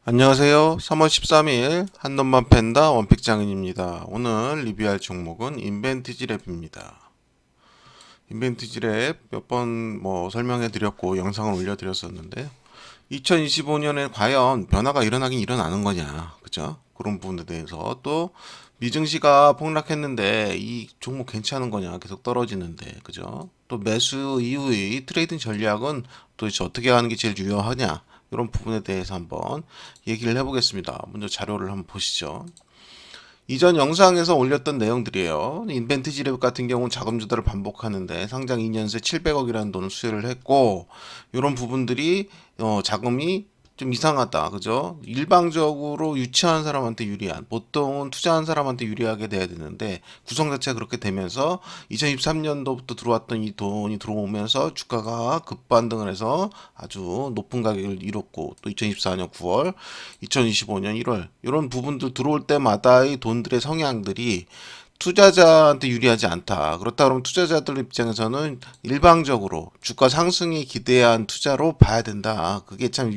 안녕하세요. 3월 13일 한놈만 팬다 원픽장인입니다. 오늘 리뷰할 종목은 인벤티지랩입니다. 인벤티지랩 몇 번 설명해 드렸고 영상을 올려 드렸었는데 2025년에 과연 변화가 일어나긴 일어나는 거냐, 그죠? 그런 부분에 대해서 또 미증시가 폭락했는데 이 종목 괜찮은 거냐, 계속 떨어지는데, 그죠? 또 매수 이후의 트레이딩 전략은 도대체 어떻게 하는 게 제일 유효하냐, 이런 부분에 대해서 한번 얘기를 해보겠습니다. 먼저 자료를 한번 보시죠. 이전 영상에서 올렸던 내용들이에요. 인벤트지랩 같은 경우는 자금 조달을 반복하는데 상장 2년새 700억이라는 돈을 수여를 했고, 이런 부분들이 자금이 좀 이상하다, 그죠? 일방적으로 유치한 사람한테 유리한, 보통은 투자한 사람한테 유리하게 돼야 되는데 구성 자체가 그렇게 되면서 2023년도부터 들어왔던 이 돈이 들어오면서 주가가 급반등을 해서 아주 높은 가격을 이뤘고, 또 2024년 9월, 2025년 1월 이런 부분들 들어올 때마다의 돈들의 성향들이 투자자한테 유리하지 않다. 그렇다 그러면 투자자들 입장에서는 일방적으로 주가 상승에 기대한 투자로 봐야 된다. 그게 참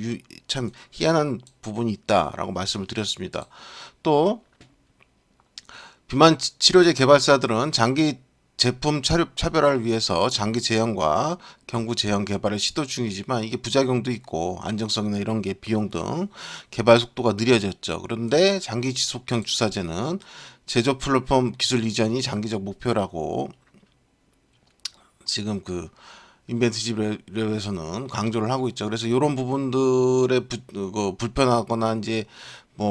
희한한 부분이 있다라고 말씀을 드렸습니다. 또 비만 치료제 개발사들은 장기 제품 차별화를 위해서 장기 제형과 경구 제형 개발을 시도 중이지만 이게 부작용도 있고 안정성이나 이런 게 비용 등 개발 속도가 느려졌죠. 그런데 장기 지속형 주사제는 제조 플랫폼 기술 이전이 장기적 목표라고 지금 그 인벤트집에서는 강조를 하고 있죠. 그래서 이런 부분들의 불편하거나 이제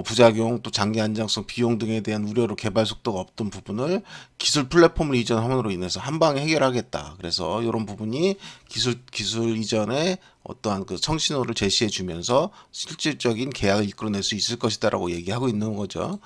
부작용, 또 장기 안정성, 비용 등에 대한 우려로 개발 속도가 없던 부분을 기술 플랫폼을 이전함으로 인해서 한 방에 해결하겠다. 그래서 이런 부분이 기술 이전에 어떠한 그 청신호를 제시해 주면서 실질적인 계약을 이끌어낼 수 있을 것이다라고 얘기하고 있는 거죠.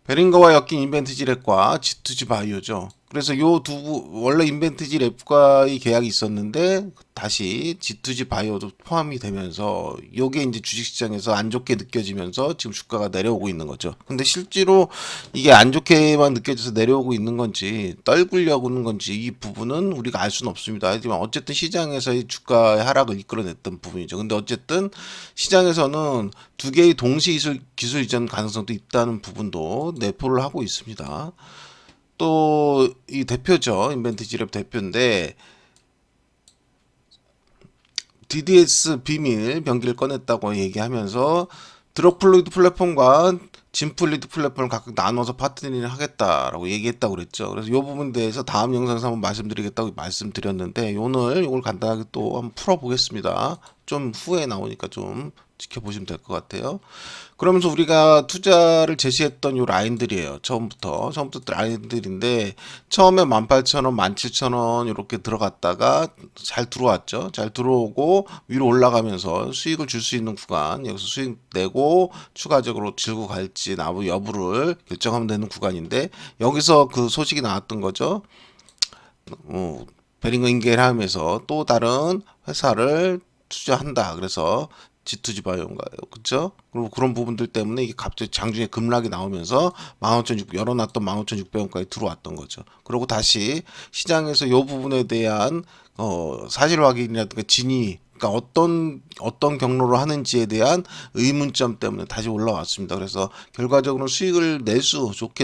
베링거와 엮인 인벤트지 랩과 G2G 바이오죠. 그래서 요 두 원래 인벤트지 랩과의 계약이 있었는데 다시 G2G 바이오도 포함이 되면서 요게 이제 주식시장에서 안 좋게 느껴지면서 지금 주가가 내려오고 있는 거죠. 근데 실제로 이게 안 좋게만 느껴져서 내려오고 있는 건지 떨구려고 하는 건지 이 부분은 우리가 알 수는 없습니다. 하지만 어쨌든 시장에서의 주가의 하락을 이끌어냈던 부분이죠. 근데 어쨌든 시장에서는 두 개의 동시 기술 이전 가능성도 있다는 부분도 내포를 하고 있습니다. 또 이 대표죠. 인벤트지랩 대표인데 DDS 비밀 병기를 꺼냈다고 얘기하면서 드럭플루이드 플랫폼과 진플리드 플랫폼을 각각 나눠서 파트너링을 하겠다라고 얘기했다고 그랬죠. 그래서 이 부분에 대해서 다음 영상에서 한번 말씀드리겠다고 말씀드렸는데 오늘 이걸 간단하게 또 한번 풀어보겠습니다. 좀 후에 나오니까 좀 지켜보시면 될 것 같아요. 그러면서 우리가 투자를 제시했던 요 라인들이에요. 처음부터 라인들인데 처음에 18,000원, 17,000원 이렇게 들어갔다가 잘 들어왔죠. 잘 들어오고 위로 올라가면서 수익을 줄 수 있는 구간, 여기서 수익 내고 추가적으로 들고 갈지 나무 여부를 결정하면 되는 구간인데 여기서 그 소식이 나왔던 거죠. 베링거 인계를 하면서 또 다른 회사를 투자한다. 그래서 G2G 바이오인가요? 그쵸? 그리고 그런 부분들 때문에 이게 갑자기 장중에 급락이 나오면서 15,600, 열어놨던 15,600원까지 들어왔던 거죠. 그리고 다시 시장에서 이 부분에 대한 사실 확인이라든가 진위, 그러니까 어떤 경로로 하는지에 대한 의문점 때문에 다시 올라왔습니다. 그래서 결과적으로 수익을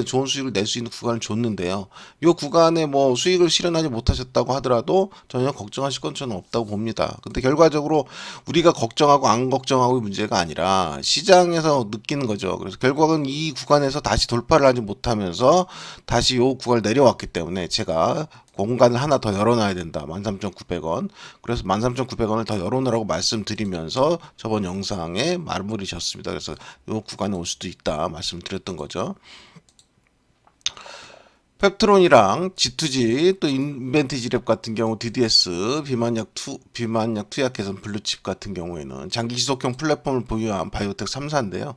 좋은 수익을 낼 수 있는 구간을 줬는데요. 이 구간에 수익을 실현하지 못하셨다고 하더라도 전혀 걱정하실 건 저는 없다고 봅니다. 근데 결과적으로 우리가 걱정하고 안 걱정하고의 문제가 아니라 시장에서 느끼는 거죠. 그래서 결국은 이 구간에서 다시 돌파를 하지 못하면서 다시 이 구간을 내려왔기 때문에 제가 공간을 하나 더 열어놔야 된다. 13,900원. 그래서 13,900원을 더 열어놓으라고 말씀드리면서 저번 영상에 마무리셨습니다. 그래서 이 구간에 올 수도 있다 말씀드렸던 거죠. 펩트론이랑 G2G 또 인벤티지랩 같은 경우 DDS 비만약 투약 개선 블루칩 같은 경우에는 장기 지속형 플랫폼을 보유한 바이오텍 3사인데요.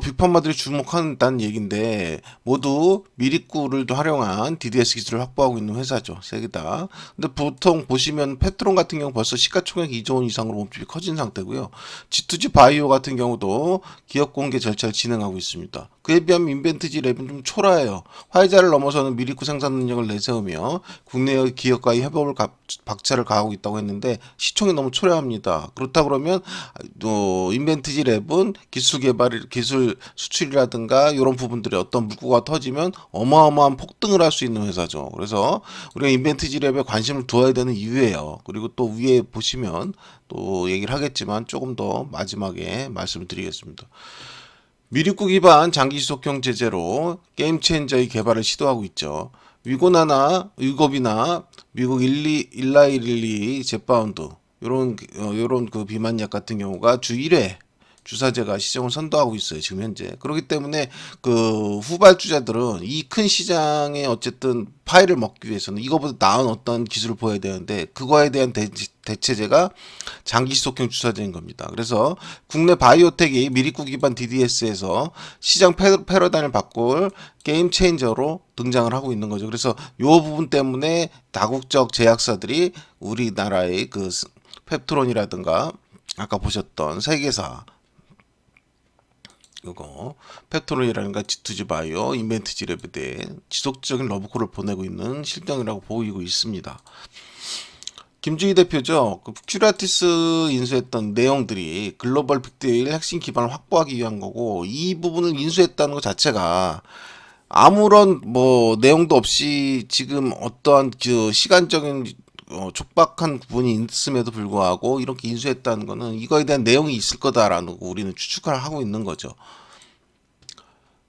빅파마들이 주목한다는 얘기인데 모두 미리꾸를 활용한 DDS 기술을 확보하고 있는 회사죠. 세 개 다. 근데 보통 보시면 페트론 같은 경우 벌써 시가총액 2조 원 이상으로 몸집이 커진 상태고요. G2G 바이오 같은 경우도 기업 공개 절차를 진행하고 있습니다. 그에 비하면 인벤트지 랩은 좀 초라해요. 화이자를 넘어서는 미리쿠 생산 능력을 내세우며 국내의 기업과의 협업을 박차를 가하고 있다고 했는데 시총이 너무 초라합니다. 그렇다 그러면 인벤트지 랩은 기술 개발, 기술 수출이라든가 이런 부분들이 어떤 물꼬가 터지면 어마어마한 폭등을 할 수 있는 회사죠. 그래서 우리가 인벤트지 랩에 관심을 두어야 되는 이유예요. 그리고 또 위에 보시면 또 얘기를 하겠지만 조금 더 마지막에 말씀을 드리겠습니다. 미리쿠 기반 장기 지속형 제재로 게임 체인저의 개발을 시도하고 있죠. 위고비나 미국 일라이릴리 제파운드 요런 그 비만약 같은 경우가 주 1회 주사제가 시장을 선도하고 있어요, 지금 현재. 그렇기 때문에 그 후발주자들은 이 큰 시장에 어쨌든 파일을 먹기 위해서는 이거보다 나은 어떤 기술을 보여야 되는데 그거에 대한 대체제가 장기 지속형 주사제인 겁니다. 그래서 국내 바이오텍이 미리쿠 기반 DDS에서 시장 패러다임을 바꿀 게임 체인저로 등장을 하고 있는 거죠. 그래서 이 부분 때문에 다국적 제약사들이 우리나라의 그 펩트론이라든가 아까 보셨던 세계사 이거 펩토론이라는가 G2G바이오, 인벤트지랩에 대해 지속적인 러브콜을 보내고 있는 실정이라고 보이고 있습니다. 김주희 대표죠. 그 큐라티스 인수했던 내용들이 글로벌 빅데이터 핵심 기반을 확보하기 위한 거고 이 부분을 인수했다는 것 자체가 아무런 뭐 내용도 없이 지금 어떠한 그 시간적인 촉박한 부분이 있음에도 불구하고 이렇게 인수했다는 거는 이거에 대한 내용이 있을 거다라는 거 우리는 추측을 하고 있는 거죠.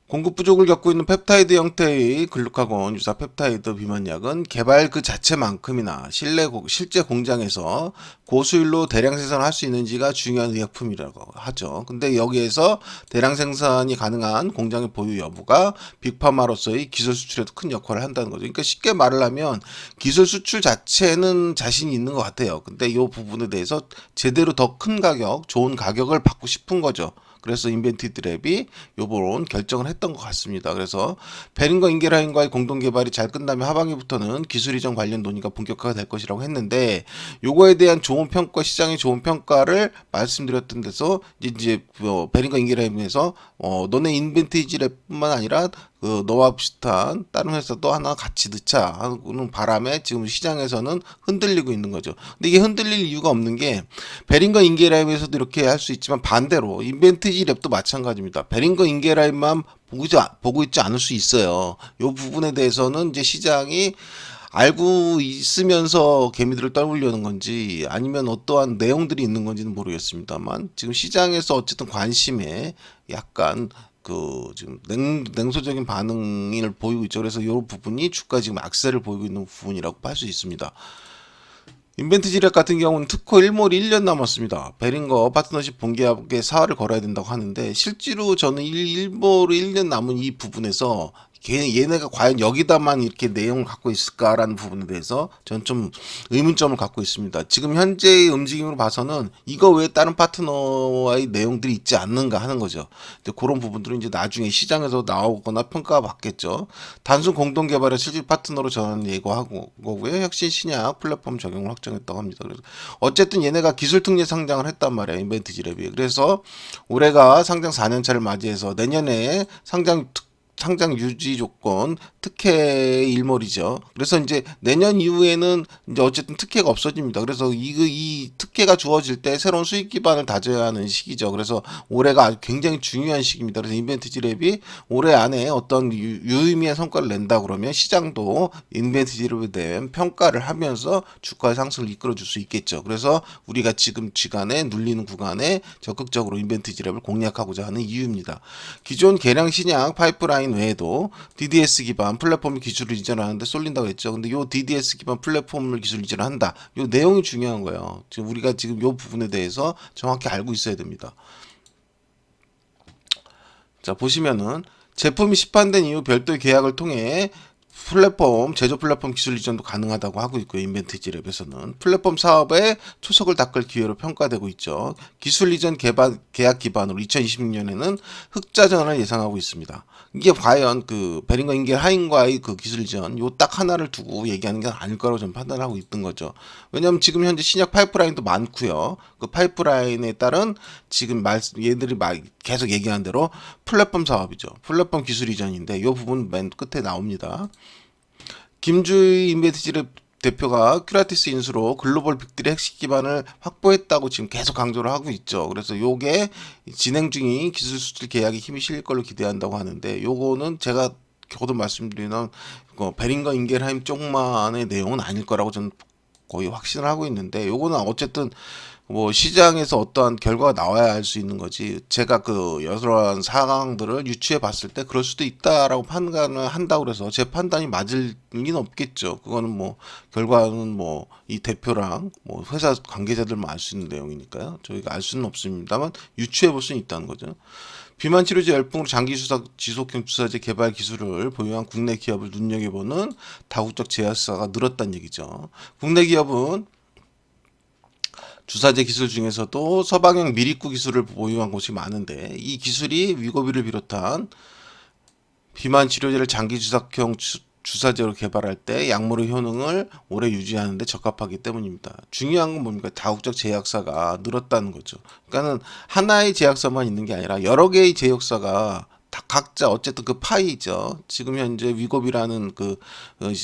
공급 부족을 겪고 있는 펩타이드 형태의 글루카곤 유사 펩타이드 비만약은 개발 그 자체만큼이나 실제 공장에서 고수율로 대량 생산을 할 수 있는지가 중요한 의약품이라고 하죠. 근데 여기에서 대량 생산이 가능한 공장의 보유 여부가 빅파마로서의 기술 수출에도 큰 역할을 한다는 거죠. 그러니까 쉽게 말을 하면 기술 수출 자체는 자신이 있는 것 같아요. 근데 이 부분에 대해서 제대로 더 큰 가격, 좋은 가격을 받고 싶은 거죠. 그래서 인벤티드 랩이 요번 결정을 했던 것 같습니다. 그래서 베링거 인게라임과의 공동 개발이 잘 끝나면 하반기부터는 기술 이전 관련 논의가 본격화가 될 것이라고 했는데 요거에 대한 좋은 평가, 시장의 좋은 평가를 말씀드렸던 데서 이제 베링거 인게라임에서 너네 인벤티지 랩뿐만 아니라 그 너와 비슷한 다른 회사도 하나 같이 넣자 하는 바람에 지금 시장에서는 흔들리고 있는 거죠. 근데 이게 흔들릴 이유가 없는 게 베링거 인게라임에서도 이렇게 할 수 있지만 반대로 인벤티지 랩도 마찬가지입니다. 베링거 인게라임만 보고 있지 않을 수 있어요. 이 부분에 대해서는 이제 시장이 알고 있으면서 개미들을 떨구려는 건지 아니면 어떠한 내용들이 있는 건지는 모르겠습니다만 지금 시장에서 어쨌든 관심에 약간 그 지금 냉소적인 반응을 보이고 있죠. 그래서 이 부분이 주가 지금 악세를 보이고 있는 부분이라고 할 수 있습니다. 인벤트지랩 같은 경우는 특허 1몰이 1년 남았습니다. 베링거 파트너십 본계약에 사활을 걸어야 된다고 하는데 실제로 저는 1몰이 1년 남은 이 부분에서 얘네가 과연 여기다만 이렇게 내용을 갖고 있을까라는 부분에 대해서 저는 좀 의문점을 갖고 있습니다. 지금 현재의 움직임으로 봐서는 이거 외에 다른 파트너와의 내용들이 있지 않는가 하는 거죠. 근데 그런 부분들은 이제 나중에 시장에서 나오거나 평가가 받겠죠. 단순 공동 개발의 실질 파트너로 저는 예고하고 거고요. 혁신 신약 플랫폼 적용을 확정했다고 합니다. 그래서 어쨌든 얘네가 기술 특례 상장을 했단 말이에요. 인벤트지랩이. 그래서 올해가 상장 4년차를 맞이해서 내년에 상장 유지 조건 특혜 일몰이죠. 그래서 이제 내년 이후에는 이제 어쨌든 특혜가 없어집니다. 그래서 이 특혜가 주어질 때 새로운 수익 기반을 다져야 하는 시기죠. 그래서 올해가 굉장히 중요한 시기입니다. 그래서 인벤트지랩이 올해 안에 어떤 유의미한 성과를 낸다 그러면 시장도 인벤트지랩에 대한 평가를 하면서 주가의 상승을 이끌어줄 수 있겠죠. 그래서 우리가 지금 시간에 눌리는 구간에 적극적으로 인벤트지랩을 공략하고자 하는 이유입니다. 기존 계량 신약 파이프라인 외에도 DDS 기반 플랫폼 기술을 이전하는데 쏠린다고 했죠. 근데 요 DDS 기반 플랫폼을 기술 이전한다. 요 내용이 중요한 거예요. 지금 우리가 지금 요 부분에 대해서 정확히 알고 있어야 됩니다. 자, 보시면은 제품이 시판된 이후 별도의 계약을 통해 플랫폼 제조 플랫폼 기술 이전도 가능하다고 하고 있고요. 인벤티지랩에서는 플랫폼 사업에 초석을 닦을 기회로 평가되고 있죠. 기술 이전 계약 기반으로 2026년에는 흑자 전환을 예상하고 있습니다. 이게 과연 그 베링거 인겔 하임과의 그 기술 이전 요 딱 하나를 두고 얘기하는 게 아닐 거라고 저는 판단하고 있던 거죠. 왜냐하면 지금 현재 신약 파이프라인도 많고요. 그 파이프라인에 따른 지금 얘들이 계속 얘기하는 대로 플랫폼 사업이죠. 플랫폼 기술 이전인데 이 부분 맨 끝에 나옵니다. 김주희 인벤티지랩 대표가 큐라티스 인수로 글로벌 빅3 핵심 기반을 확보했다고 지금 계속 강조를 하고 있죠. 그래서 요게 진행 중인 기술 수출 계약에 힘이 실릴 걸로 기대한다고 하는데 요거는 제가 거듭 말씀드리는 베링거 인겔하임 쪽만의 내용은 아닐 거라고 저는 거의 확신을 하고 있는데 요거는 어쨌든 뭐 시장에서 어떠한 결과가 나와야 할 수 있는 거지 제가 그 여러 상황들을 유추해 봤을 때 그럴 수도 있다라고 판단을 한다고 그래서 제 판단이 맞을 리는 없겠죠. 그거는 뭐 결과는 뭐 이 대표랑 뭐 회사 관계자들만 알 수 있는 내용이니까요. 저희가 알 수는 없습니다만 유추해 볼 수는 있다는 거죠. 비만 치료제 열풍으로 장기 지속형 주사제 개발 기술을 보유한 국내 기업을 눈여겨보는 다국적 제약사가 늘었다는 얘기죠. 국내 기업은 주사제 기술 중에서도 서방형 미립구 기술을 보유한 곳이 많은데 이 기술이 위고비를 비롯한 비만 치료제를 장기 주사형 주사제로 개발할 때 약물의 효능을 오래 유지하는 데 적합하기 때문입니다. 중요한 건 뭡니까? 다국적 제약사가 늘었다는 거죠. 그러니까는 하나의 제약사만 있는 게 아니라 여러 개의 제약사가 다 각자 어쨌든 그 파이죠. 지금 현재 위고비라는 그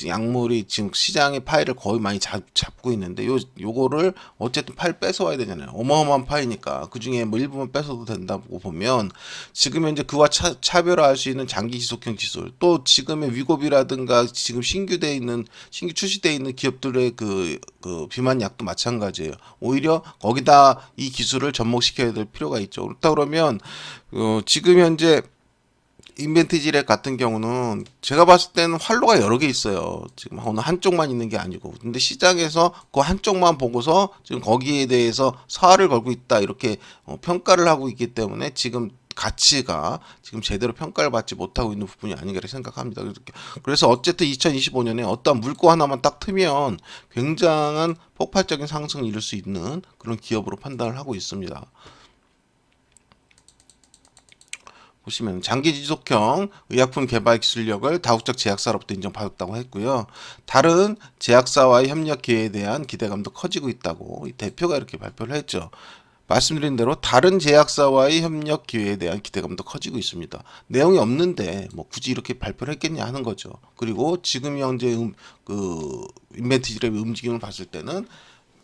약물이 지금 시장의 파이를 거의 많이 잡고 있는데 요거를 어쨌든 파이를 뺏어와야 되잖아요. 어마어마한 파이니까 그 중에 뭐 일부만 뺏어도 된다고 보면 지금 현재 그와 차별화할 수 있는 장기 지속형 기술 또 지금의 위고비라든가 지금 신규 출시되어 있는 기업들의 그 비만 약도 마찬가지예요. 오히려 거기다 이 기술을 접목시켜야 될 필요가 있죠. 그렇다 그러면 지금 현재 인벤티지랩 같은 경우는 제가 봤을 때는 활로가 여러 개 있어요. 지금 어느 한쪽만 있는 게 아니고. 근데 시장에서 그 한쪽만 보고서 지금 거기에 대해서 사활을 걸고 있다. 이렇게 평가를 하고 있기 때문에 지금 가치가 지금 제대로 평가를 받지 못하고 있는 부분이 아닌가 생각합니다. 그래서 어쨌든 2025년에 어떠한 물고 하나만 딱 트면 굉장한 폭발적인 상승을 이룰 수 있는 그런 기업으로 판단을 하고 있습니다. 보시면 장기 지속형 의약품 개발 기술력을 다국적 제약사로부터 인정받았다고 했고요. 다른 제약사와의 협력 기회에 대한 기대감도 커지고 있다고 이 대표가 이렇게 발표를 했죠. 말씀드린 대로 다른 제약사와의 협력 기회에 대한 기대감도 커지고 있습니다. 내용이 없는데 뭐 굳이 이렇게 발표를 했겠냐 하는 거죠. 그리고 지금 현재 그 인벤티지랩의 움직임을 봤을 때는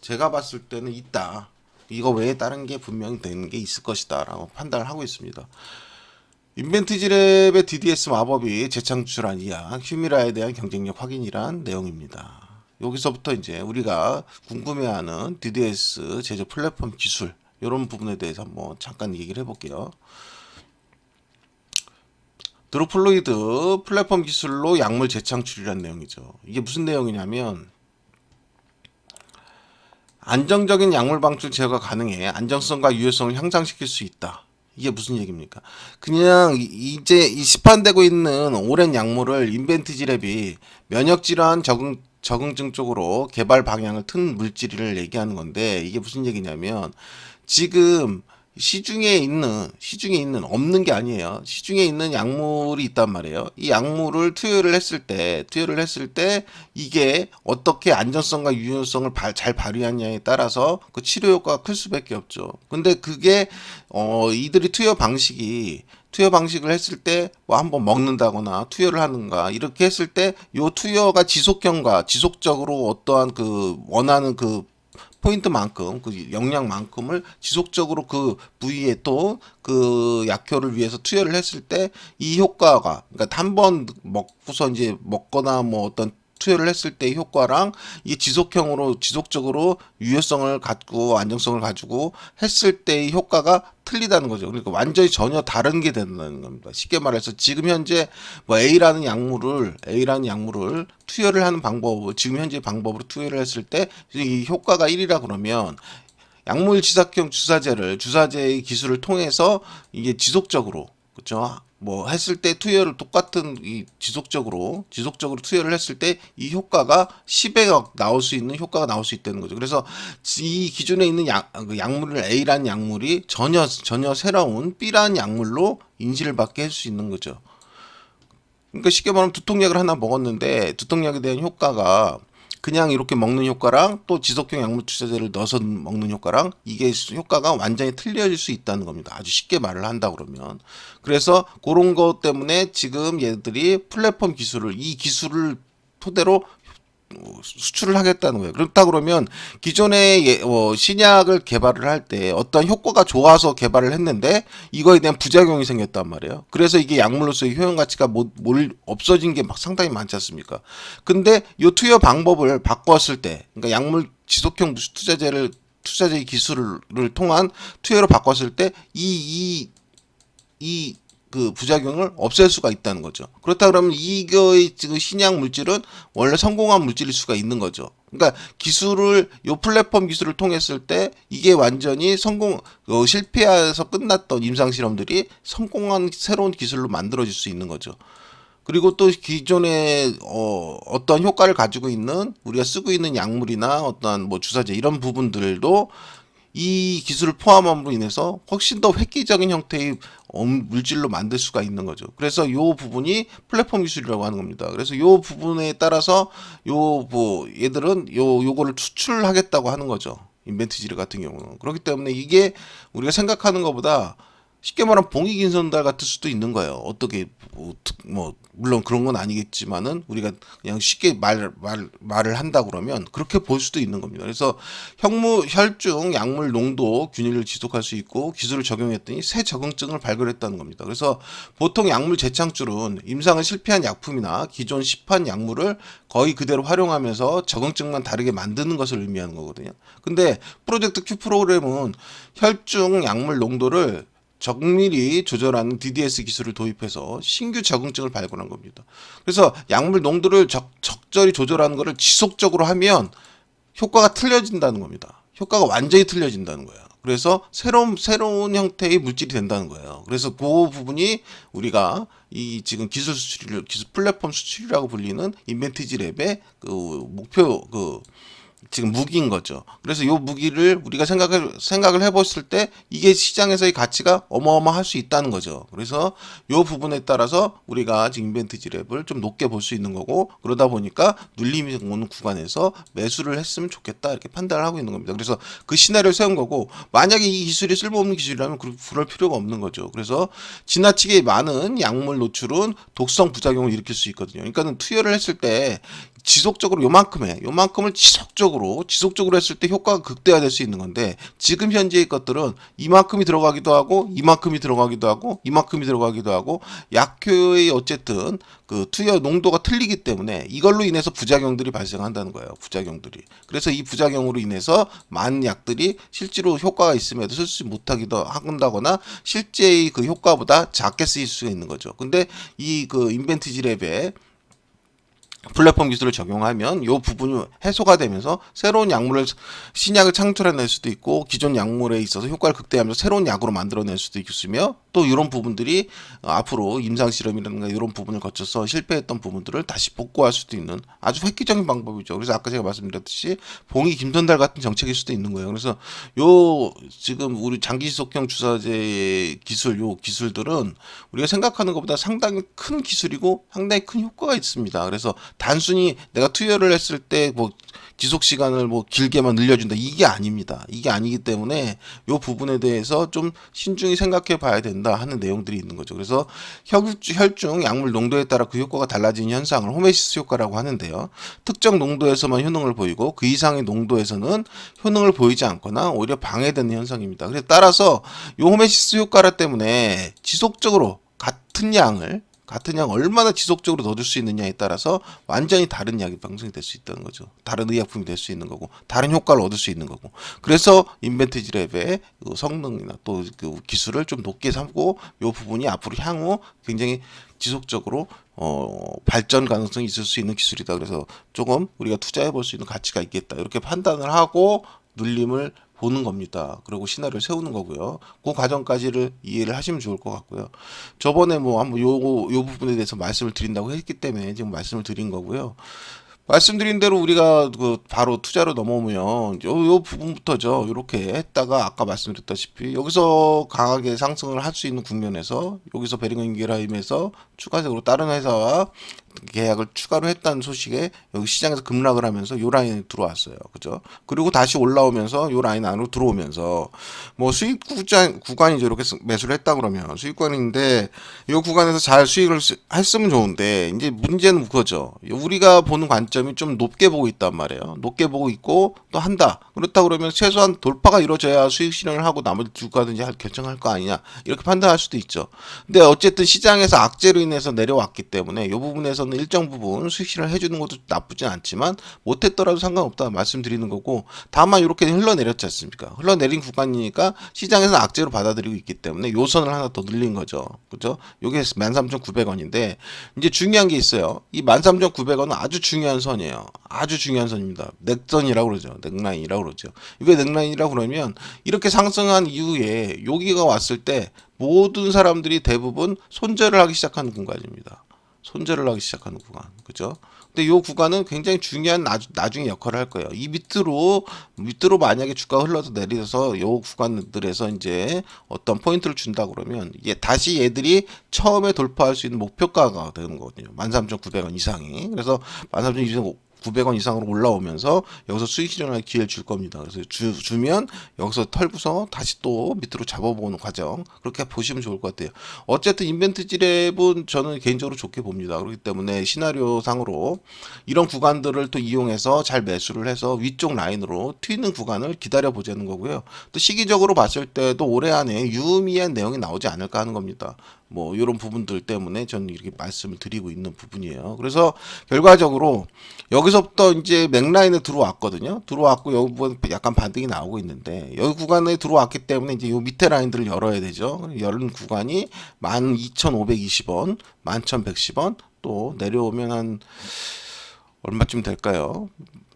제가 봤을 때는 있다. 이거 외에 다른 게 분명히 되는 게 있을 것이다 라고 판단을 하고 있습니다. 인벤티지랩의 DDS 마법이 재창출한 이야 휴미라에 대한 경쟁력 확인이란 내용입니다. 여기서부터 이제 우리가 궁금해하는 DDS 제조 플랫폼 기술 이런 부분에 대해서 한번 잠깐 얘기를 해볼게요. 드로플로이드 플랫폼 기술로 약물 재창출이라는 내용이죠. 이게 무슨 내용이냐면 안정적인 약물 방출 제어가 가능해 안정성과 유효성을 향상시킬 수 있다. 이게 무슨 얘기입니까? 그냥 이제 이 시판되고 있는 오랜 약물을 인벤티지랩이 면역질환 적응증 쪽으로 개발 방향을 튼 물질을 얘기하는 건데 이게 무슨 얘기냐면 지금 시중에 있는 없는 게 아니에요. 시중에 있는 약물이 있단 말이에요. 이 약물을 투여를 했을 때 이게 어떻게 안전성과 유효성을 잘 발휘하냐에 따라서 그 치료 효과가 클 수밖에 없죠. 근데 그게 이들이 투여 방식을 했을 때 뭐 한번 먹는다거나 투여를 하는가 이렇게 했을 때 요 투여가 지속적으로 어떠한 그 원하는 그 포인트만큼 그 영양만큼을 지속적으로 그 부위에 또 그 약효를 위해서 투여를 했을 때 이 효과가 그러니까 한 번 먹고서 이제 먹거나 뭐 어떤 투여를 했을 때의 효과랑 이게 지속적으로 유효성을 갖고 안정성을 가지고 했을 때의 효과가 틀리다는 거죠. 그러니까 완전히 전혀 다른 게 된다는 겁니다. 쉽게 말해서 지금 현재 뭐 A라는 약물을 투여를 하는 지금 현재 방법으로 투여를 했을 때 이 효과가 1이라 그러면 약물 지속형 주사제의 기술을 통해서 이게 지속적으로 그렇죠. 뭐 했을 때 투여를 똑같은 이 지속적으로 투여를 했을 때 이 효과가 10에 나올 수 있는 효과가 나올 수 있다는 거죠. 그래서 이 기존에 있는 그 약물을 A라는 약물이 전혀 새로운 B라는 약물로 인지를 받게 할 수 있는 거죠. 그러니까 쉽게 말하면 두통약을 하나 먹었는데 두통약에 대한 효과가 그냥 이렇게 먹는 효과랑 또 지속형 약물 투자제를 넣어서 먹는 효과랑 이게 효과가 완전히 틀려질 수 있다는 겁니다. 아주 쉽게 말을 한다 그러면. 그래서 그런 것 때문에 지금 얘들이 플랫폼 기술을 이 기술을 토대로 수출을 하겠다는 거예요. 그렇다 그러면 기존의 신약을 개발을 할 때 어떤 효과가 좋아서 개발을 했는데 이거에 대한 부작용이 생겼단 말이에요. 그래서 이게 약물로서의 효용 가치가 없어진 게 막 상당히 많지 않습니까? 근데 이 투여 방법을 바꿨을 때, 그러니까 약물 지속형 투자제 기술을 통한 투여로 바꿨을 때 그 부작용을 없앨 수가 있다는 거죠. 그렇다 그러면 이거의 지금 신약 물질은 원래 성공한 물질일 수가 있는 거죠. 그러니까 요 플랫폼 기술을 통했을 때 이게 완전히 실패해서 끝났던 임상 실험들이 성공한 새로운 기술로 만들어질 수 있는 거죠. 그리고 또 기존에 어떤 효과를 가지고 있는 우리가 쓰고 있는 약물이나 어떤 뭐 주사제 이런 부분들도 이 기술을 포함함으로 인해서 훨씬 더 획기적인 형태의 물질로 만들 수가 있는 거죠. 그래서 이 부분이 플랫폼 기술이라고 하는 겁니다. 그래서 이 부분에 따라서 얘들은 요거를 수출하겠다고 하는 거죠. 인벤트지르 같은 경우는. 그렇기 때문에 이게 우리가 생각하는 것보다 쉽게 말하면 봉이 긴 손달 같을 수도 있는 거예요. 어떻게 물론 그런 건 아니겠지만은 우리가 그냥 쉽게 말을 한다 그러면 그렇게 볼 수도 있는 겁니다. 그래서 혈중 약물 농도 균일을 지속할 수 있고 기술을 적용했더니 새 적응증을 발견했다는 겁니다. 그래서 보통 약물 재창출은 임상을 실패한 약품이나 기존 시판 약물을 거의 그대로 활용하면서 적응증만 다르게 만드는 것을 의미하는 거거든요. 근데 프로젝트 Q 프로그램은 혈중 약물 농도를 정밀히 조절하는 DDS 기술을 도입해서 신규 적응증을 발견한 겁니다. 그래서 약물 농도를 적절히 조절하는 것을 지속적으로 하면 효과가 틀려진다는 겁니다. 효과가 완전히 틀려진다는 거예요. 그래서 새로운 형태의 물질이 된다는 거예요. 그래서 그 부분이 우리가 이 지금 기술 플랫폼 수출이라고 불리는 인벤티지 랩의 그 목표 지금 무기인 거죠. 그래서 이 무기를 우리가 생각을 해봤을 때 이게 시장에서의 가치가 어마어마할 수 있다는 거죠. 그래서 이 부분에 따라서 우리가 지금 인벤트지 랩을 좀 높게 볼 수 있는 거고, 그러다 보니까 눌림이 오는 구간에서 매수를 했으면 좋겠다 이렇게 판단을 하고 있는 겁니다. 그래서 그 시나리오를 세운 거고, 만약에 이 기술이 쓸모없는 기술이라면 그럴 필요가 없는 거죠. 그래서 지나치게 많은 약물 노출은 독성 부작용을 일으킬 수 있거든요. 그러니까 투여를 했을 때 지속적으로 요만큼을 지속적으로 했을 때 효과가 극대화될 수 있는 건데, 지금 현재의 것들은 이만큼이 들어가기도 하고 이만큼이 들어가기도 하고 이만큼이 들어가기도 하고 약효의 어쨌든 그 투여 농도가 틀리기 때문에 이걸로 인해서 부작용들이 발생한다는 거예요. 부작용들이. 그래서 이 부작용으로 인해서 많은 약들이 실제로 효과가 있음에도 쓸지 못하기도 한다거나 실제의 그 효과보다 작게 쓰일 수가 있는 거죠. 근데 이 그 인벤티지 랩에 플랫폼 기술을 적용하면 이 부분이 해소가 되면서 새로운 신약을 창출해낼 수도 있고 기존 약물에 있어서 효과를 극대화하면서 새로운 약으로 만들어낼 수도 있으며, 또 이런 부분들이 앞으로 임상실험이라든가 이런 부분을 거쳐서 실패했던 부분들을 다시 복구할 수도 있는 아주 획기적인 방법이죠. 그래서 아까 제가 말씀드렸듯이 봉이 김선달 같은 정책일 수도 있는 거예요. 그래서 지금 우리 장기지속형 주사제 기술들은 우리가 생각하는 것보다 상당히 큰 기술이고 상당히 큰 효과가 있습니다. 그래서 단순히 내가 투여를 했을 때 지속 시간을 길게만 늘려준다, 이게 아닙니다. 이게 아니기 때문에 이 부분에 대해서 좀 신중히 생각해 봐야 된다 하는 내용들이 있는 거죠. 그래서 혈중 약물 농도에 따라 그 효과가 달라지는 현상을 호메시스 효과라고 하는데요. 특정 농도에서만 효능을 보이고 그 이상의 농도에서는 효능을 보이지 않거나 오히려 방해되는 현상입니다. 그래서 따라서 이 호메시스 효과 때문에 지속적으로 같은 양 얼마나 지속적으로 넣어줄 수 있느냐에 따라서 완전히 다른 약이 방송이 될 수 있다는 거죠. 다른 의약품이 될 수 있는 거고 다른 효과를 얻을 수 있는 거고, 그래서 인벤티지 랩의 성능이나 또 그 기술을 좀 높게 삼고 이 부분이 앞으로 향후 굉장히 지속적으로 발전 가능성이 있을 수 있는 기술이다. 그래서 조금 우리가 투자해 볼 수 있는 가치가 있겠다 이렇게 판단을 하고 눌림을 보는 겁니다. 그리고 시나리오를 세우는 거고요. 그 과정까지를 이해를 하시면 좋을 것 같고요. 저번에 뭐 한번 요 부분에 대해서 말씀을 드린다고 했기 때문에 지금 말씀을 드린 거고요. 말씀드린 대로 우리가 그 바로 투자로 넘어오면 요 부분부터죠. 이렇게 했다가 아까 말씀드렸다시피 여기서 강하게 상승을 할 수 있는 국면에서 여기서 베링언기라임에서 추가적으로 다른 회사와 계약을 추가로 했다는 소식에 여기 시장에서 급락을 하면서 요 라인에 들어왔어요. 그죠? 그리고 다시 올라오면서 요 라인 안으로 들어오면서 뭐 수익 구간이죠. 이렇게 매수를 했다 그러면 수익 구간인데 요 구간에서 잘 수익을 했으면 좋은데 이제 문제는 그거죠. 우리가 보는 관점이 좀 높게 보고 있단 말이에요. 높게 보고 있고 또 한다. 그렇다 그러면 최소한 돌파가 이루어져야 수익 실현을 하고 나머지 두 가든지 결정할 거 아니냐 이렇게 판단할 수도 있죠. 근데 어쨌든 시장에서 악재로 인해서 내려왔기 때문에 이 부분에서는 일정 부분 수익 실현을 해주는 것도 나쁘진 않지만 못했더라도 상관없다 말씀드리는 거고, 다만 이렇게 흘러내렸지 않습니까? 흘러내린 구간이니까 시장에서는 악재로 받아들이고 있기 때문에 요 선을 하나 더 늘린 거죠. 그죠? 요게 13,900원인데 이제 중요한 게 있어요. 이 13,900원은 아주 중요한 선이에요. 아주 중요한 선입니다. 넥선이라고 그러죠. 넥라인이라고 그러죠. 왜 넥라인이라고 그러면 이렇게 상승한 이후에 여기가 왔을 때 모든 사람들이 대부분 손절을 하기 시작하는 공간입니다. 손절을 하기 시작하는 구간. 그죠? 근데 이 구간은 굉장히 중요한 나중에 역할을 할 거예요. 이 밑으로 만약에 주가가 흘러서 내려서 이 구간들에서 이제 어떤 포인트를 준다 그러면 다시 얘들이 처음에 돌파할 수 있는 목표가가 되는 거거든요. 13,900원 이상이. 그래서 13,900원 이상으로 올라오면서 여기서 수익 실현할 기회를 줄 겁니다. 그래서 주면 여기서 털고서 다시 또 밑으로 잡아보는 과정, 그렇게 보시면 좋을 것 같아요. 어쨌든 인벤트 지랩은 저는 개인적으로 좋게 봅니다. 그렇기 때문에 시나리오 상으로 이런 구간들을 또 이용해서 잘 매수를 해서 위쪽 라인으로 튀는 구간을 기다려 보자는 거고요. 또 시기적으로 봤을 때도 올해 안에 유의미한 내용이 나오지 않을까 하는 겁니다. 뭐 이런 부분들 때문에 저는 이렇게 말씀을 드리고 있는 부분이에요. 그래서 결과적으로 여기서부터 이제 맥라인에 들어왔거든요. 들어왔고 여기 부분 약간 반등이 나오고 있는데 여기 구간에 들어왔기 때문에 이제 요 밑에 라인들을 열어야 되죠. 열은 구간이 12,520원, 11,110원, 또 내려오면 한 얼마쯤 될까요?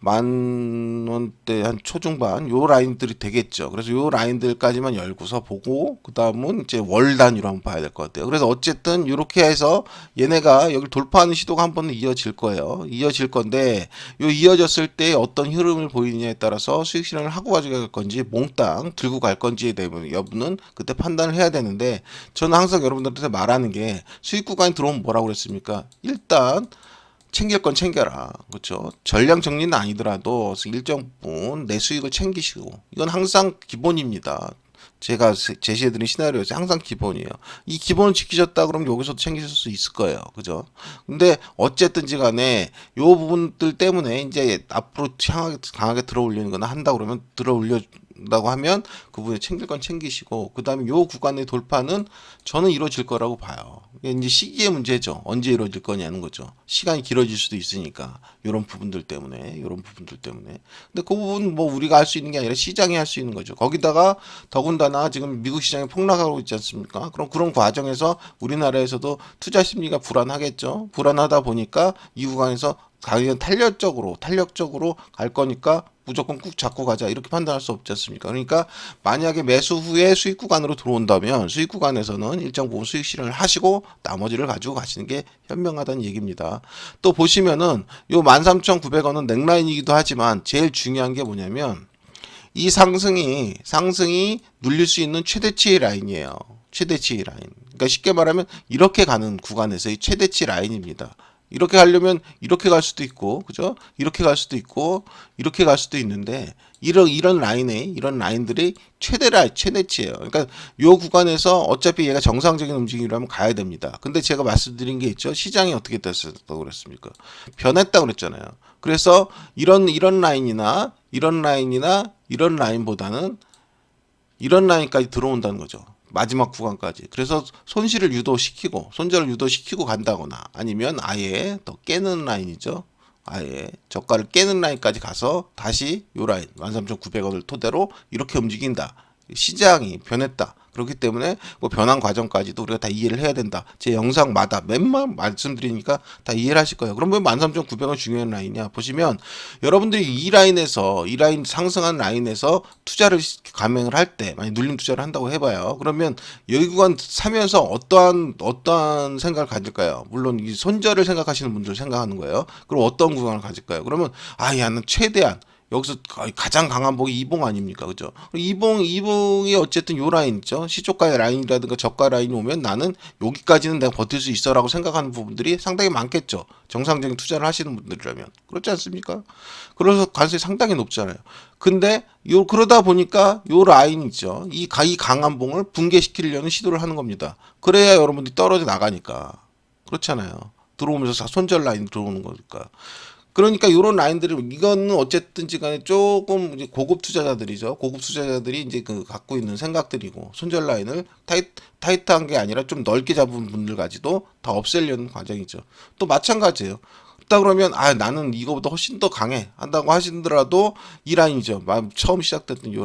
10,000원대 한 초중반 요 라인들이 되겠죠. 그래서 요 라인들까지만 열고서 보고 그 다음은 이제 월 단위로 한번 봐야 될 것 같아요. 그래서 어쨌든 이렇게 해서 얘네가 여기 돌파하는 시도가 한 번은 이어질 거예요. 이어질 건데 요 이어졌을 때 어떤 흐름을 보이느냐에 따라서 수익 실현을 하고 가져갈 건지 몽땅 들고 갈 건지에 대한 여부는 그때 판단을 해야 되는데, 저는 항상 여러분들한테 말하는 게 수익 구간이 들어오면 뭐라고 그랬습니까? 일단 챙길 건 챙겨라. 그렇죠? 전량 정리는 아니더라도 일정 부분 내 수익을 챙기시고, 이건 항상 기본입니다. 제가 제시해드린 시나리오에서 항상 기본이에요. 이 기본을 지키셨다 그러면 여기서도 챙기실 수 있을 거예요. 그죠? 근데 어쨌든지 간에 요 부분들 때문에 이제 앞으로 강하게 들어 올리는 거나 한다 그러면 들어 올린다고 하면 그 부분에 챙길 건 챙기시고, 그 다음에 요 구간의 돌파는 저는 이루어질 거라고 봐요. 이제 시기의 문제죠. 언제 이루어질 거냐는 거죠. 시간이 길어질 수도 있으니까 이런 부분들 때문에. 근데 그 부분 뭐 우리가 할 수 있는 게 아니라 시장이 할 수 있는 거죠. 거기다가 더군다나 지금 미국 시장이 폭락하고 있지 않습니까? 그럼 그런 과정에서 우리나라에서도 투자 심리가 불안하겠죠. 불안하다 보니까 이 구간에서 가격은 탄력적으로 갈 거니까 무조건 꾹 잡고 가자 이렇게 판단할 수 없지 않습니까? 그러니까 만약에 매수 후에 수익 구간으로 들어온다면 수익 구간에서는 일정 부분 수익 실현을 하시고 나머지를 가지고 가시는 게 현명하다는 얘기입니다. 또 보시면은 요 13,900원은 넥라인이기도 하지만 제일 중요한 게 뭐냐면 이 상승이 눌릴 수 있는 최대치 라인이에요. 최대치 라인. 그러니까 쉽게 말하면 이렇게 가는 구간에서의 최대치 라인입니다. 이렇게 가려면 이렇게 갈 수도 있고, 그죠? 이렇게 갈 수도 있고, 이렇게 갈 수도 있는데, 이런 라인들이 최대치예요. 그러니까 요 구간에서 어차피 얘가 정상적인 움직임이라면 가야 됩니다. 근데 제가 말씀드린 게 있죠. 시장이 어떻게 됐다고 그랬습니까? 변했다고 그랬잖아요. 그래서 이런 라인이나 이런 라인보다는 이런 라인까지 들어온다는 거죠. 마지막 구간까지. 그래서 손절을 유도시키고 간다거나 아니면 아예 더 깨는 라인이죠. 아예 저가를 깨는 라인까지 가서 다시 요 라인 13,900원을 토대로 이렇게 움직인다. 시장이 변했다. 그렇기 때문에 뭐 변환 과정까지도 우리가 다 이해를 해야 된다. 제 영상마다 맨날 말씀드리니까 다 이해를 하실 거예요. 그럼 왜 13,900원 중요한 라인이냐? 보시면 여러분들이 이 라인 상승한 라인에서 투자를 감행을 할 때, 만약 눌림 투자를 한다고 해봐요. 그러면 여기 구간 사면서 어떠한 생각을 가질까요? 물론 이 손절을 생각하시는 분들 생각하는 거예요. 그럼 어떤 구간을 가질까요? 그러면 나는 최대한 여기서 가장 강한 복이 이봉 아닙니까? 그죠? 이봉이 어쨌든 요 라인 있죠? 시초가 라인이라든가 저가 라인이 오면 나는 여기까지는 내가 버틸 수 있어 라고 생각하는 부분들이 상당히 많겠죠. 정상적인 투자를 하시는 분들이라면. 그렇지 않습니까? 그래서 가능성이 상당히 높잖아요. 근데 그러다 보니까 요 라인 있죠? 이 강한 봉을 붕괴시키려는 시도를 하는 겁니다. 그래야 여러분들이 떨어져 나가니까. 그렇잖아요. 들어오면서 손절 라인 들어오는 거니까. 그러니까 이런 라인들을 이거는 어쨌든지 간에 조금 이제 고급 투자자들이죠. 고급 투자자들이 이제 그 갖고 있는 생각들이고 손절 라인을 타이트한 게 아니라 좀 넓게 잡은 분들까지도 다 없애려는 과정이죠. 또 마찬가지예요. 그렇다 그러면 나는 이거보다 훨씬 더 강해 한다고 하시더라도 이 라인이죠. 처음 시작됐던 요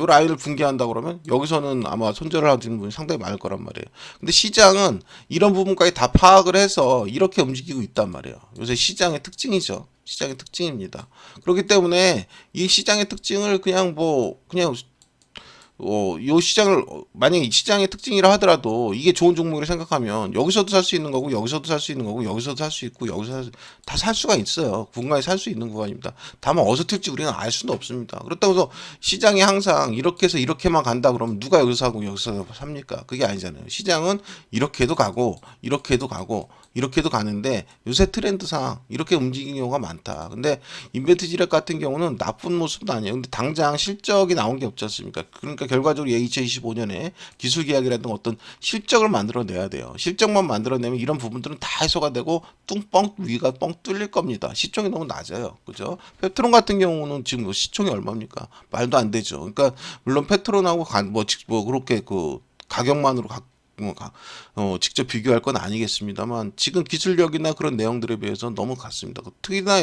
라인을 붕괴한다고 그러면 여기서는 아마 손절을 하시는 분이 상당히 많을 거란 말이에요. 근데 시장은 이런 부분까지 다 파악을 해서 이렇게 움직이고 있단 말이에요. 요새 시장의 특징이죠. 시장의 특징입니다. 그렇기 때문에 이 시장의 특징을 그냥 요 시장을 만약에 이 시장의 특징이라 하더라도 이게 좋은 종목이라 생각하면 여기서도 살 수 있는 거고 여기서도 살 수 있는 거고 여기서도 살 수 있고 여기서 다 살 수가 있어요. 구간에 살 수 있는 구간입니다. 다만 어디서 튈지 우리는 알 수는 없습니다. 그렇다고 해서 시장이 항상 이렇게 해서 이렇게만 간다 그러면 누가 여기서 사고 여기서 삽니까? 그게 아니잖아요. 시장은 이렇게도 가고 이렇게도 가고 이렇게도 가는데 요새 트렌드상 이렇게 움직이는 경우가 많다. 근데 인벤트 지렛 같은 경우는 나쁜 모습도 아니에요. 근데 당장 실적이 나온 게 없지 않습니까? 그러니까 결과적으로 2025년에 기술 계약이라든가 어떤 실적을 만들어내야 돼요. 실적만 만들어내면 이런 부분들은 다 해소가 되고 뚱뻥 위가 뻥 뚫릴 겁니다. 시총이 너무 낮아요. 그죠? 페트론 같은 경우는 지금 시총이 얼마입니까? 말도 안 되죠. 그러니까 물론 페트론하고 그렇게 그 가격만으로 직접 비교할 건 아니겠습니다만 지금 기술력이나 그런 내용들에 비해서 너무 같습니다. 특히나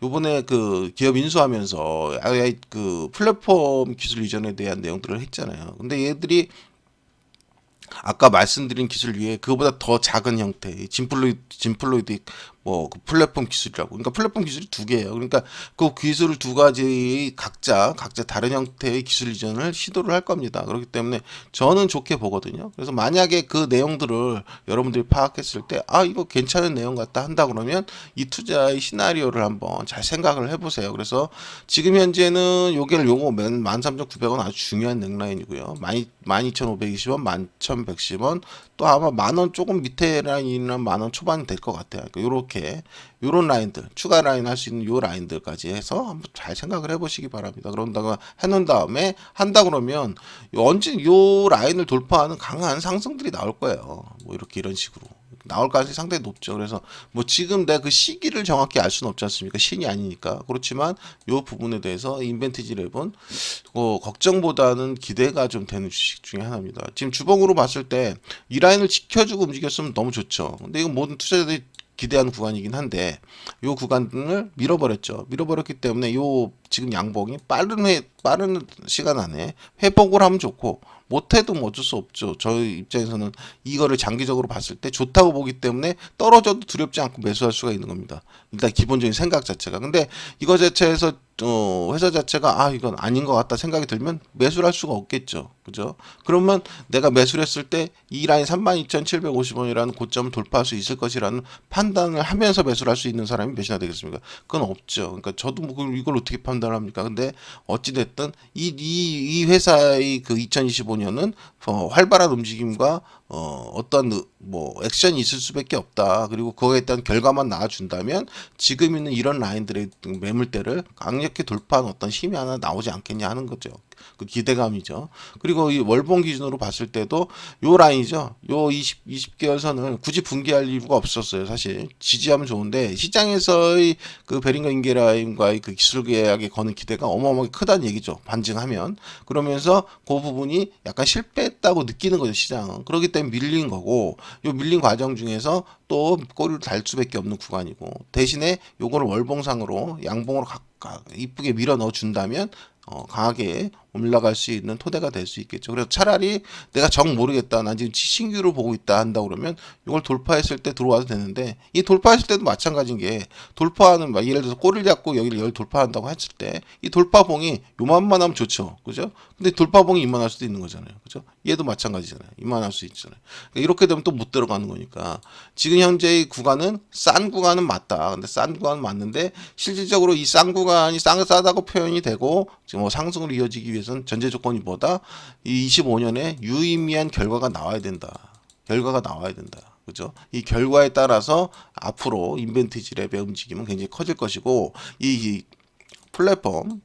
요번에 그 기업 인수하면서 아예 그 플랫폼 기술 이전에 대한 내용들을 했잖아요. 근데 얘들이 아까 말씀드린 기술 위에 그거보다 더 작은 형태, 진플로이드 그 플랫폼 기술이라고. 그러니까 플랫폼 기술이 두 개예요. 그러니까 그 기술 두 가지 각자 다른 형태의 기술 이전을 시도를 할 겁니다. 그렇기 때문에 저는 좋게 보거든요. 그래서 만약에 그 내용들을 여러분들이 파악했을 때 이거 괜찮은 내용 같다 한다 그러면 이 투자의 시나리오를 한번 잘 생각을 해보세요. 그래서 지금 현재는 요거 13,900원 아주 중요한 넥라인이고요. 12,520원, 11,110원, 또 아마 10,000원 조금 밑에 라인이나 10,000원 초반이 될 것 같아요. 요런 라인들, 추가 라인 할 수 있는 요 라인들까지 해서 한번 잘 생각을 해보시기 바랍니다. 그런다가 해놓은 다음에 한다 그러면 언제 요 라인을 돌파하는 강한 상승들이 나올 거예요. 뭐 이런 식으로. 나올 가능성이 상당히 높죠. 그래서 뭐 지금 내가 그 시기를 정확히 알 수는 없지 않습니까? 신이 아니니까. 그렇지만 요 부분에 대해서 인벤티지 랩은 걱정보다는 기대가 좀 되는 주식 중에 하나입니다. 지금 주봉으로 봤을 때 이 라인을 지켜주고 움직였으면 너무 좋죠. 근데 이건 모든 투자자들이 기대하는 구간이긴 한데 요 구간을 밀어버렸죠. 밀어버렸기 때문에 요 지금 양봉이 빠른 시간 안에 회복을 하면 좋고 못해도 뭐 어쩔 수 없죠. 저희 입장에서는 이거를 장기적으로 봤을 때 좋다고 보기 때문에 떨어져도 두렵지 않고 매수할 수가 있는 겁니다. 일단 기본적인 생각 자체가. 근데 이거 자체에서 회사 자체가 이건 아닌 것 같다 생각이 들면 매수를 할 수가 없겠죠. 그죠? 그러면 내가 매수를 했을 때 이 라인 32,750원이라는 고점을 돌파할 수 있을 것이라는 판단을 하면서 매수를 할 수 있는 사람이 몇이나 되겠습니까? 그건 없죠. 그러니까 저도 뭐 이걸 어떻게 판단을 합니까? 근데 어찌됐든 이 회사의 그 2025년은 활발한 움직임과 어떤 뭐 액션이 있을 수밖에 없다. 그리고 그거에 대한 결과만 나와준다면 지금 있는 이런 라인들의 매물대를 강력히 돌파한 어떤 힘이 하나 나오지 않겠냐 하는 거죠. 그 기대감이죠. 그리고 이 월봉 기준으로 봤을 때도 요 라인이죠. 요 20개월 선을 굳이 붕괴할 이유가 없었어요. 사실 지지하면 좋은데 시장에서의 그 베링거 인게라임과의 그 기술 계약에 거는 기대가 어마어마하게 크다는 얘기죠. 반증하면. 그러면서 그 부분이 약간 실패했다고 느끼는 거죠. 시장은. 그렇기 때문에 밀린 거고 요 밀린 과정 중에서 또 꼬리를 달 수밖에 없는 구간이고 대신에 요거를 월봉상으로 양봉으로 이쁘게 밀어 넣어 준다면 강하게 올라갈 수 있는 토대가 될 수 있겠죠. 그래서 차라리 내가 정 모르겠다, 난 지금 신규로 보고 있다 한다 그러면 이걸 돌파했을 때 들어와도 되는데, 이 돌파했을 때도 마찬가지인 게, 돌파하는 막 예를 들어서 꼬리를 잡고 여기를 열 돌파한다고 했을 때 이 돌파봉이 요만만 하면 좋죠, 그죠? 근데 돌파봉이 이만할 수도 있는 거잖아요, 그죠? 얘도 마찬가지잖아요, 이만할 수 있잖아요. 그러니까 이렇게 되면 또 못 들어가는 거니까 지금 현재의 구간은 싼 구간은 맞다. 근데 싼 구간은 맞는데 실질적으로 이 싼 구간이 싸다고 표현이 되고 지금 뭐 상승으로 이어지기 위해서는 전제 조건이 뭐다? 이 25년에 유의미한 결과가 나와야 된다. 결과가 나와야 된다. 그죠? 이 결과에 따라서 앞으로 인벤티지 랩의 움직임은 굉장히 커질 것이고, 이 플랫폼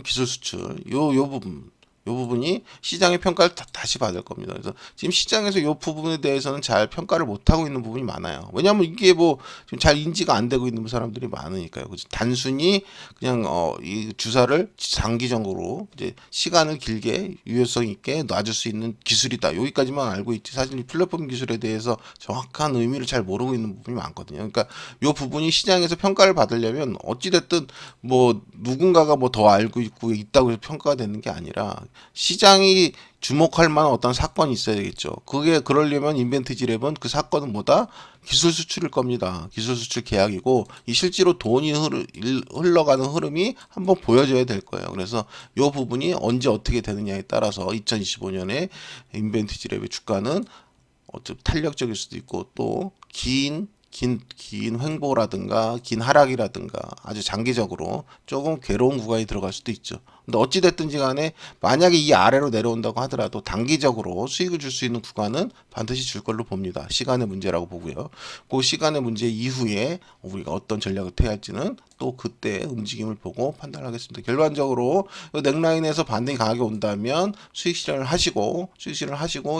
기술 수출, 요 부분, 요 부분이 시장의 평가를 다시 받을 겁니다. 그래서 지금 시장에서 요 부분에 대해서는 잘 평가를 못 하고 있는 부분이 많아요. 왜냐하면 이게 뭐 지금 잘 인지가 안 되고 있는 사람들이 많으니까요. 그래서 단순히 그냥 이 주사를 장기적으로 이제 시간을 길게 유효성 있게 놔줄 수 있는 기술이다, 여기까지만 알고 있지, 사실 이 플랫폼 기술에 대해서 정확한 의미를 잘 모르고 있는 부분이 많거든요. 그러니까 요 부분이 시장에서 평가를 받으려면 어찌됐든 뭐 누군가가 뭐 더 알고 있고 있다고 해서 평가가 되는 게 아니라 시장이 주목할 만한 어떤 사건이 있어야 되겠죠. 그게 그러려면 인벤티지 랩은 그 사건은 뭐다? 기술 수출일 겁니다. 기술 수출 계약이고, 이 실제로 돈이 흘러가는 흐름이 한번 보여져야 될 거예요. 그래서 이 부분이 언제 어떻게 되느냐에 따라서 2025년에 인벤티지 랩의 주가는 탄력적일 수도 있고, 또 긴 횡보라든가 긴 하락이라든가 아주 장기적으로 조금 괴로운 구간이 들어갈 수도 있죠. 근데 어찌됐든지 간에 만약에 이 아래로 내려온다고 하더라도 단기적으로 수익을 줄 수 있는 구간은 반드시 줄 걸로 봅니다. 시간의 문제라고 보고요. 그 시간의 문제 이후에 우리가 어떤 전략을 택할지는 또 그때 움직임을 보고 판단하겠습니다. 결론적으로 넥라인에서 반등이 강하게 온다면 수익 실현을 하시고,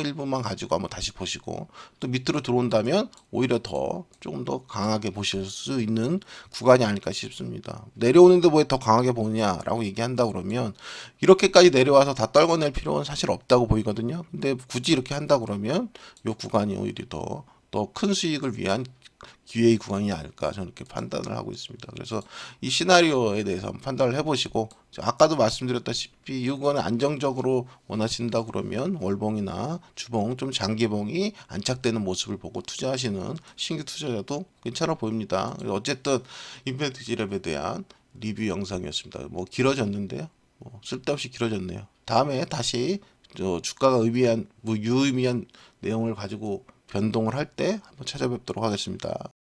일부만 가지고 한번 다시 보시고, 또 밑으로 들어온다면 오히려 더 조금 더 강하게 보실 수 있는 구간이 아닐까 싶습니다. 내려오는데 왜 더 강하게 보느냐라고 얘기한다 그러면, 이렇게까지 내려와서 다 떨궈낼 필요는 사실 없다고 보이거든요. 근데 굳이 이렇게 한다 그러면 이 구간이 오히려 더 큰 수익을 위한 기회의 구간이 아닐까, 저는 이렇게 판단을 하고 있습니다. 그래서 이 시나리오에 대해서 한번 판단을 해보시고, 아까도 말씀드렸다시피 이거는 안정적으로 원하신다 그러면 월봉이나 주봉, 좀 장기봉이 안착되는 모습을 보고 투자하시는 신규 투자자도 괜찮아 보입니다. 어쨌든 인벤티지 랩에 대한 리뷰 영상이었습니다. 뭐 길어졌는데요, 뭐 쓸데없이 길어졌네요. 다음에 다시 주가가 유의미한 내용을 가지고 변동을 할 때 한번 찾아뵙도록 하겠습니다.